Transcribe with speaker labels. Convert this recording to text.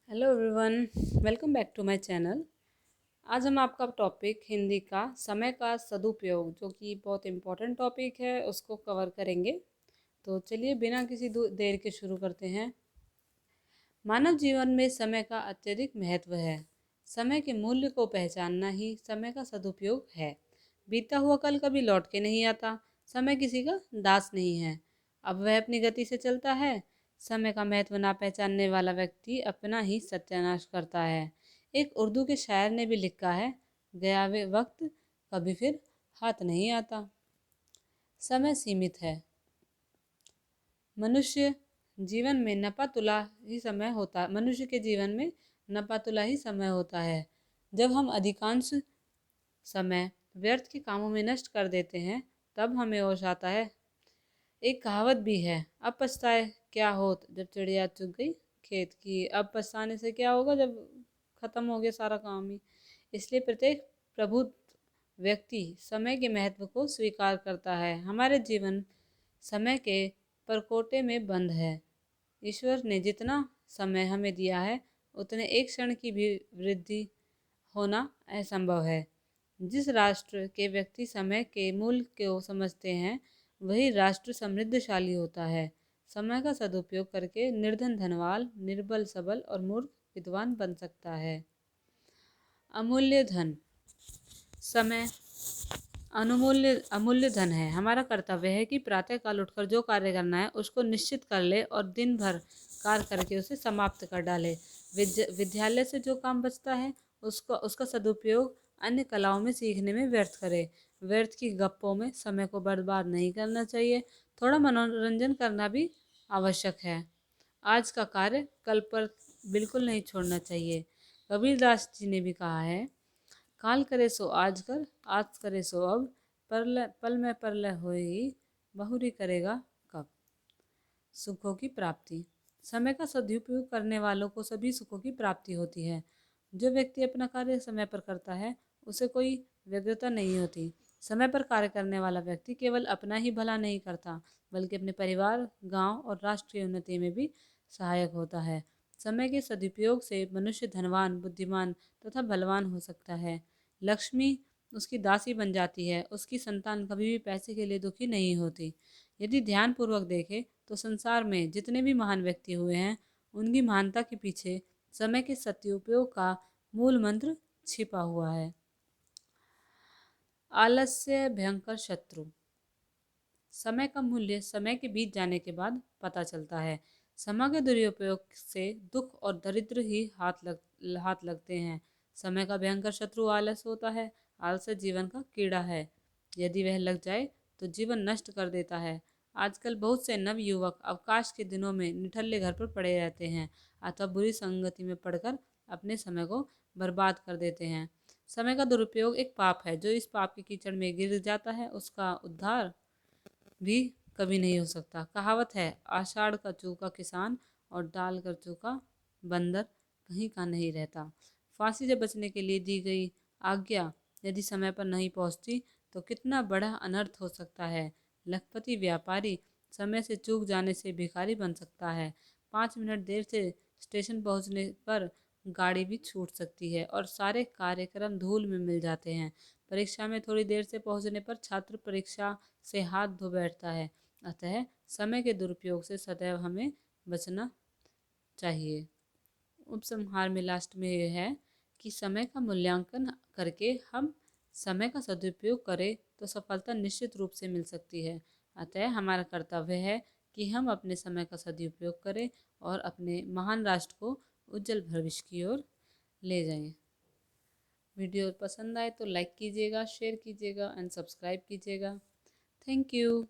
Speaker 1: Hello everyone, welcome back to my channel. आज हम आपका टॉपिक हिंदी का समय का सदुपयोग, जो कि बहुत इम्पोर्टेंट टॉपिक है, उसको कवर करेंगे। तो चलिए बिना किसी देर के शुरू करते हैं। मानव जीवन में समय का अत्यधिक महत्व है। समय के मूल्य को पहचानना ही समय का सदुपयोग है। बीता हुआ कल कभी लौट के नहीं आता। समय किसी का दास नहीं है, अब वह अपनी गति से चलता है। समय का महत्व ना पहचानने वाला व्यक्ति अपना ही सत्यानाश करता है। एक उर्दू के शायर ने भी लिखा है, गया वे वक्त कभी फिर हाथ नहीं आता। समय सीमित है। मनुष्य जीवन में नपा तुला ही समय होता मनुष्य के जीवन में नपा तुला ही समय होता है। जब हम अधिकांश समय व्यर्थ के कामों में नष्ट कर देते हैं, तब हमें होश आता है। एक कहावत भी है, अब पछताए क्या होत जब चिड़िया चुग गई खेत की। अब पछताने से क्या होगा जब खत्म हो गया सारा काम ही। इसलिए प्रत्येक प्रबुद्ध व्यक्ति समय के महत्व को स्वीकार करता है। हमारे जीवन समय के परकोटे में बंद है। ईश्वर ने जितना समय हमें दिया है, उतने एक क्षण की भी वृद्धि होना असंभव है। जिस राष्ट्र के व्यक्ति समय के मूल्य को समझते हैं, वही राष्ट्र समृद्धशाली होता है। समय का सदुपयोग करके निर्धन धनवान, निर्बल सबल और मूर्ख विद्वान बन सकता है। अमूल्य धन। समय अमूल्य धन है। हमारा कर्तव्य है कि प्रातःकाल उठकर जो कार्य करना है उसको निश्चित कर ले और दिन भर कार्य करके उसे समाप्त कर डाले। विद्यालय से जो काम बचता है उसका सदुपयोग अन्य कलाओं में सीखने में व्यर्थ करे। व्यर्थ की गप्पों में समय को बर्बाद नहीं करना चाहिए। थोड़ा मनोरंजन करना भी आवश्यक है। आज का कार्य कल पर बिल्कुल नहीं छोड़ना चाहिए। कबीरदास जी ने भी कहा है, काल करे सो आज कर, आज करे सो अब, पल में परलय होएगी, बहुरी करेगा कब। सुखों की प्राप्ति। समय का सदुपयोग करने वालों को सभी सुखों की प्राप्ति होती है। जो व्यक्ति अपना कार्य समय पर करता है, उसे कोई व्यग्रता नहीं होती। समय पर कार्य करने वाला व्यक्ति केवल अपना ही भला नहीं करता, बल्कि अपने परिवार, गांव और राष्ट्र की उन्नति में भी सहायक होता है। समय के सदुपयोग से मनुष्य धनवान, बुद्धिमान तथा बलवान हो सकता है। लक्ष्मी उसकी दासी बन जाती है। उसकी संतान कभी भी पैसे के लिए दुखी नहीं होती। यदि ध्यानपूर्वक देखें तो संसार में जितने भी महान व्यक्ति हुए हैं, उनकी महानता के पीछे समय के सदुपयोग का मूल मंत्र छिपा हुआ है। आलस्य भयंकर शत्रु। समय का मूल्य समय के बीत जाने के बाद पता चलता है। समय के दुरुपयोग से दुख और दरिद्र ही हाथ लगते हैं। समय का भयंकर शत्रु आलस होता है। आलस्य जीवन का कीड़ा है। यदि वह लग जाए तो जीवन नष्ट कर देता है। आजकल बहुत से नव युवक अवकाश के दिनों में निठल्ले घर पर पड़े रहते हैं अथवा बुरी संगति में पड़कर अपने समय को बर्बाद कर देते हैं। समय का दुरुपयोग एक पाप है। जो इस पाप के कीचड़ में गिर जाता है, उसका उद्धार भी कभी नहीं हो सकता। कहावत है, आषाढ़ का चूका किसान और डाल कर चूका बंदर कहीं का नहीं रहता। फांसी से बचने के लिए दी गई आज्ञा यदि समय पर नहीं पहुंचती तो कितना बड़ा अनर्थ हो सकता है। लखपति व्यापारी समय से चूक जाने से भिखारी बन सकता है। 5 मिनट देर से स्टेशन पहुंचने पर गाड़ी भी छूट सकती है और सारे कार्यक्रम धूल में मिल जाते हैं। परीक्षा में थोड़ी देर से पहुंचने पर छात्र परीक्षा से हाथ धो बैठता है। अतः समय के दुरुपयोग से सदैव हमें बचना चाहिए। उपसंहार में लास्ट में यह है कि समय का मूल्यांकन करके हम समय का सदुपयोग करें तो सफलता निश्चित रूप से मिल सकती है। अतः हमारा कर्तव्य है कि हम अपने समय का सदुपयोग करें और अपने महान राष्ट्र को उज्जवल भविष्य की ओर ले जाएं। वीडियो पसंद आए तो लाइक कीजिएगा, शेयर कीजिएगा एंड सब्सक्राइब कीजिएगा। Thank you.